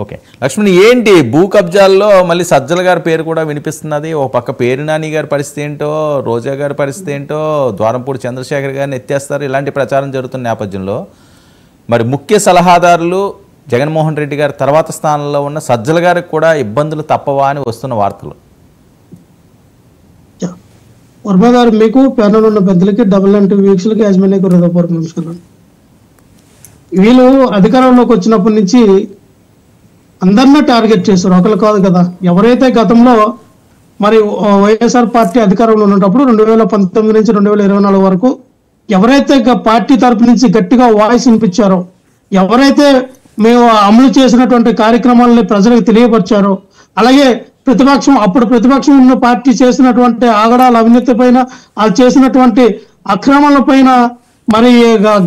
Okay Laxman, ఏంటి భూ కబ్జాల్లో మళ్ళీ సజ్జల గారి పేరు కూడా వినిపిస్తున్నది. ఒక పక్క పేరు నాని గారి పరిస్థితి ఏంటో, రోజా గారి పరిస్థితి ఏంటో, ద్వారంపూడి చంద్రశేఖర్ గారిని ఎత్తేస్తారు, ఇలాంటి ప్రచారం జరుగుతున్న నేపథ్యంలో మరి ముఖ్య సలహాదారులు జగన్మోహన్ రెడ్డి గారి తర్వాత స్థానంలో ఉన్న సజ్జల గారికి కూడా ఇబ్బందులు తప్పవా అని వస్తున్న వార్తలు. వర్మ గారు, మీకు ప్యానల్ ఉన్న పెద్దలకి WNTV వీక్షకులకి యాజమాన్యకు హృదయపూర్వక నమస్కారం. వీళ్ళు అధికారంలోకి వచ్చినప్పటి నుంచి అందరినీ టార్గెట్ చేశారు, ఒకరు కాదు కదా. ఎవరైతే గతంలో మరి వైఎస్ఆర్ పార్టీ అధికారంలో ఉన్నప్పుడు 2019 నుంచి 2024 వరకు ఎవరైతే పార్టీ తరపు నుంచి గట్టిగా వాయిస్ వినిపించారో, ఎవరైతే మేము అమలు చేసినటువంటి కార్యక్రమాలని ప్రజలకు తెలియపరిచారో, అలాగే అప్పుడు ప్రతిపక్షం ఉన్న పార్టీ చేసినటువంటి ఆగడాల అవినీతి పైన, వాళ్ళు చేసినటువంటి అక్రమాల పైన మరి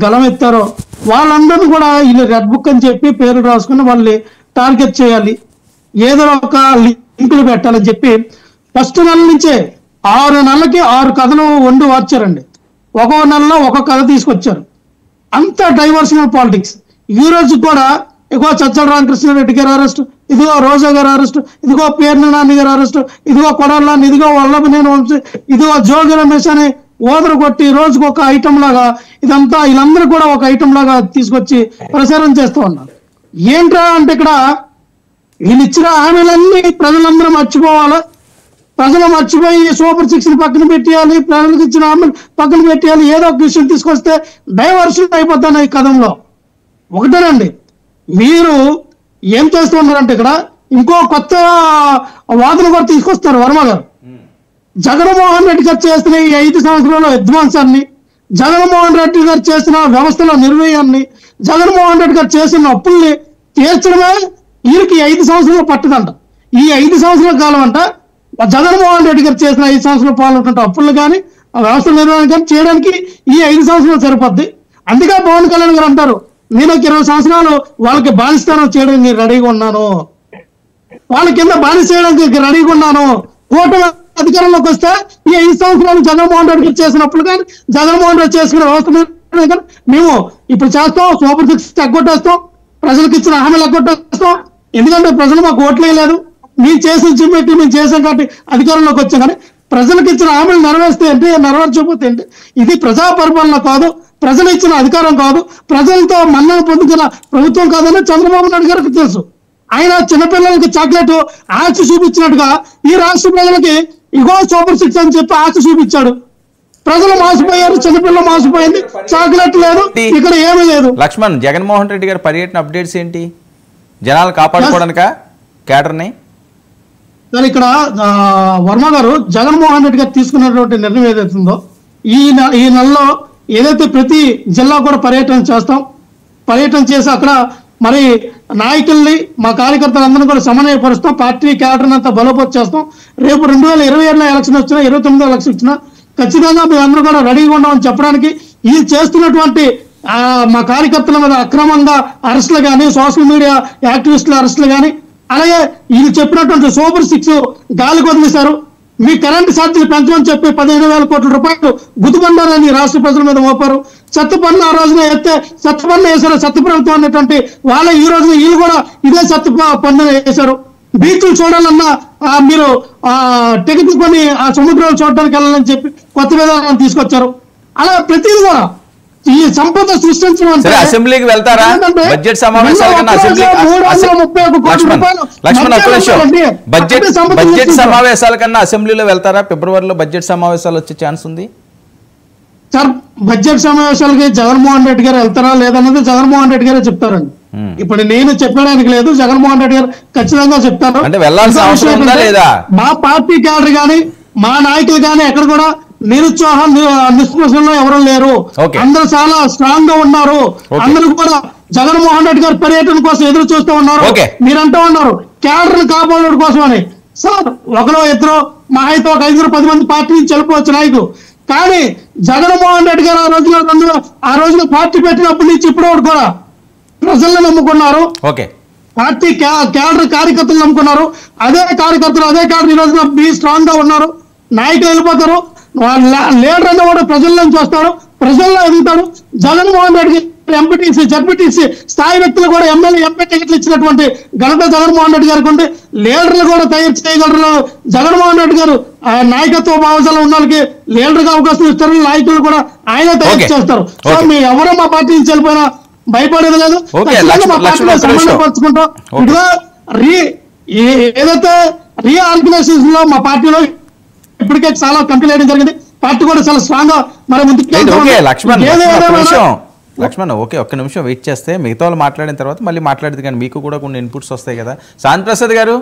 గలమెత్తారో, వాళ్ళందరూ కూడా వీళ్ళు రెడ్ బుక్ అని చెప్పి పేరు రాసుకుని వాళ్ళని టార్గెట్ చేయాలి, ఏదో ఒక లింకులు పెట్టాలని చెప్పి ఫస్ట్ నెల నుంచే 6 నెలలకి 6 కథలు వండి వార్చారండి. ఒక్కో నెలలో ఒక కథ తీసుకొచ్చారు. అంత డైవర్షనల్ పాలిటిక్స్. ఈ రోజు కూడా ఇదిగో చచ్చల రామకృష్ణారెడ్డి గారు అరెస్ట్, ఇదిగో రోజా గారు అరెస్ట్, ఇదిగో పేర్ని నాని గారు అరెస్ట్, ఇదిగో కొడాలని, ఇదిగో వల్లభనేని వంశీ, ఇదిగో జోగి రమేష్ అని ఓదరు కొట్టి రోజుకు ఒక ఐటమ్ లాగా ఇదంతా వీళ్ళందరూ కూడా ఒక ఐటమ్ లాగా తీసుకొచ్చి ప్రచారం చేస్తూ ఉన్నారు. ఏంట్రా అంటే ఇక్కడ వీళ్ళు ఇచ్చిన హామీలన్నీ ప్రజలందరూ మర్చిపోవాలి, ప్రజలు మర్చిపోయి సూపర్ 6 పక్కన పెట్టేయాలి, ప్రజలకు ఇచ్చిన హామీలు పక్కన పెట్టేయాలి, ఏదో ఒక విషయం తీసుకొస్తే డైవర్షన్ అయిపోతాను ఈ కథంలో. ఒకటేనండి, మీరు ఏం చేస్తూ ఉన్నారంటే ఇక్కడ ఇంకో కొత్త వాదన కూడా తీసుకొస్తారు వర్మ గారు. జగన్మోహన్ రెడ్డి గారు చేసిన ఈ 5 సంవత్సరాల విధ్వంసాన్ని, జగన్మోహన్ రెడ్డి గారు చేసిన వ్యవస్థల నిర్వహణని, జగన్మోహన్ రెడ్డి గారు చేసిన అప్పుల్ని తీర్చడమే వీరికి 5 సంవత్సరాలు పట్టదంట. ఈ 5 సంవత్సరాల కాలం అంట జగన్మోహన్ రెడ్డి గారు చేసిన 5 సంవత్సరాల పాల్గొంటే అప్పులు కానీ వ్యవస్థల నిర్వహణ కానీ చేయడానికి ఈ 5 సంవత్సరాలు సరిపోద్ది. అందుకే పవన్ కళ్యాణ్ గారు అంటారు, నేను 20 సంవత్సరాలు వాళ్ళకి బానిస్తానం చేయడానికి నేను రెడీగా ఉన్నాను, వాళ్ళ కింద బానిస చేయడానికి రెడీగా ఉన్నాను. కూటమి అధికారంలోకి వస్తే ఈ 5 సంవత్సరాలు జగన్మోహన్ రెడ్డి గారు చేసినప్పుడు కానీ, జగన్మోహన్ రెడ్డి చేసుకున్న వ్యవస్థ మేము ఇప్పుడు చేస్తాం, సూపర్ 6 ఎగ్గొట్టేస్తాం, ప్రజలకు ఇచ్చిన హామీలు ఎగ్గొట్టేస్తాం. ఎందుకంటే ప్రజలు మాకు ఓట్లు వేయలేదు, మేము చేసిన చిమ్మెట్టి మేము చేసాం కాబట్టి అధికారంలోకి వచ్చాం. కానీ ప్రజలకు ఇచ్చిన హామీలు నెరవేర్స్తే ఏంటి, నెరవేర్చకపోతే ఏంటి? ఇది ప్రజా పరిపాలన కాదు, ప్రజలు ఇచ్చిన అధికారం కాదు, ప్రజలతో మన్నన పొందుతున్న ప్రభుత్వం కాదని చంద్రబాబు నాయుడు గారికి తెలుసు. ఆయన చిన్నపిల్లలకి చాక్లెట్ ఆశ చూపించినట్టుగా ఈ రాష్ట్ర ప్రజలకి ఇగో సూపర్ 6 అని చెప్పి ఆశ చూపించాడు. ప్రజలు మోసపోయారు, చిన్నపిల్లలు మోసపోయింది, చాక్లెట్ లేదు, ఇక్కడ ఏమీ లేదు. లక్ష్మణ్, జగన్మోహన్ రెడ్డి గారి పర్యటన అప్డేట్స్ ఏంటి? జనాలు కాపాడుకోవడానికా కేడర్ని? కానీ ఇక్కడ వర్మ గారు జగన్మోహన్ రెడ్డి గారు తీసుకున్నటువంటి నిర్ణయం ఏదైతుందో, ఈ నెలలో ఏదైతే ప్రతి జిల్లా కూడా పర్యటన చేసి అక్కడ మరి నాయకుల్ని, మా కార్యకర్తలందరినీ కూడా సమన్వయపరుస్తాం, పార్టీ క్యాడర్ని అంతా బలోపేతం చేస్తాం. రేపు 2027లో ఎలక్షన్ వచ్చినా, 29లో ఎలక్షన్ వచ్చినా ఖచ్చితంగా మేమందరూ కూడా రెడీగా ఉన్నామని చెప్పడానికి ఈ చేస్తున్నటువంటి మా కార్యకర్తల మీద అక్రమంగా అరెస్టులు కానీ, సోషల్ మీడియా యాక్టివిస్టుల అరెస్టులు కానీ, అలాగే ఇది చెప్పినటువంటి సూపర్ 6 గాలికి వదిలేశారు. మీ కరెంటు ఛార్జీలు పెంచమని చెప్పి 15,000 కోట్ల రూపాయలు గుర్తుపడ్డారని రాష్ట్ర ప్రజల మీద మోపారు. చెత్త పన్ను ఆ రోజున ఎత్తే చెత్త పన్ను వేశారు, చెత్త ప్రభుత్వం అనేటువంటి వాళ్ళ ఈ రోజున వీళ్ళు కూడా ఇదే చెత్త పన్ను వేశారు. బీచ్లు చూడాలన్నా మీరు టికెట్లు కొని ఆ సముద్రాలు చూడడానికి వెళ్ళాలని చెప్పి కొత్త విధానాన్ని తీసుకొచ్చారు. అలా ప్రతిదీ కూడా ఈ సంపద సృష్టించడం అంటే అసెంబ్లీకి వెళ్తారా? బడ్జెట్ సమావేశాల కన్నా అసెంబ్లీలో వెళ్తారా? ఫిబ్రవరిలో బడ్జెట్ సమావేశాలు వచ్చే ఛాన్స్ ఉంది సార్. బడ్జెట్ సమావేశాలకి జగన్మోహన్ రెడ్డి గారు వెళ్తారా లేదన్నది జగన్మోహన్ రెడ్డి గారే చెప్తారండి. ఇప్పుడు నేను చెప్పడానికి లేదు, జగన్మోహన్ రెడ్డి గారు ఖచ్చితంగా చెప్తారు. అంటే వెళ్ళాల్సిన అవసరం ఉందా లేదా? మా పార్టీ క్యాడర్ కానీ, మా నాయకులు కానీ ఎక్కడ కూడా నిరుత్సాహం నిష్పృహంలో ఎవరు లేరు. అందరూ చాలా స్ట్రాంగ్ గా ఉన్నారు. అందరూ కూడా జగన్మోహన్ రెడ్డి గారి పర్యటన కోసం ఎదురు చూస్తూ ఉన్నారు. మీరంటూ ఉన్నారు క్యాడర్ కాపాడడం కోసం అని. సార్, ఒకరో ఇద్దరు మా అయితే ఒక 5-10 మంది పార్టీ నుంచి వెళ్ళిపోవచ్చు నాయకులు. కానీ జగన్మోహన్ రెడ్డి గారు ఆ రోజున పార్టీ పెట్టినప్పటి నుంచి ఇప్పుడు కూడా ప్రజలను నమ్ముకున్నారు. పార్టీ క్యాడర్ కార్యకర్తలు నమ్ముకున్నారు. అదే కార్యకర్తలు అదే క్యాడర్ ఈ రోజున స్ట్రాంగ్ గా ఉన్నారు. నాయకులు వెళ్ళిపోతారు, లీడర్ అన్న కూడా ప్రజల నుంచి వస్తాడు, ప్రజల్లో ఎదుగుతాడు. జగన్మోహన్ రెడ్డి ఎంపీటీసీ జడ్పీటీసీ స్థాయి వ్యక్తులు కూడా ఎమ్మెల్యే ఎంపీ టికెట్లు ఇచ్చినటువంటి ఘనత జగన్మోహన్ రెడ్డి గారికి ఉంది. లీడర్లు కూడా తయారు చేయగలరు జగన్మోహన్ రెడ్డి గారు. నాయకత్వ భావజాలం ఉన్న వాళ్ళకి లీడర్ గా అవకాశం ఇస్తారు, నాయకులు కూడా ఆయన తయారు చేస్తారు. సో మీ ఎవరో మా పార్టీ నుంచి వెళ్ళిపోయినా భయపడేది లేదు. మా పార్టీలో సమన్వయపరుచుకుంటాం. ఇదిగో ఏదైతే రీఆర్గనైజేషన్ లో మా పార్టీలో ఇప్పటికే చాలా కంప్లీట్ చేయడం జరిగింది. పార్టీ కూడా చాలా స్ట్రాంగ్ గా మరి లక్ష్మణ్ ఓకే ఒక్క నిమిషం వెయిట్ చేస్తే మిగతా వాళ్ళు మాట్లాడిన తర్వాత మళ్ళీ మాట్లాడేది, కానీ మీకు కూడా కొన్ని ఇన్పుట్స్ వస్తాయి కదా. శాంతి ప్రసాద్ గారు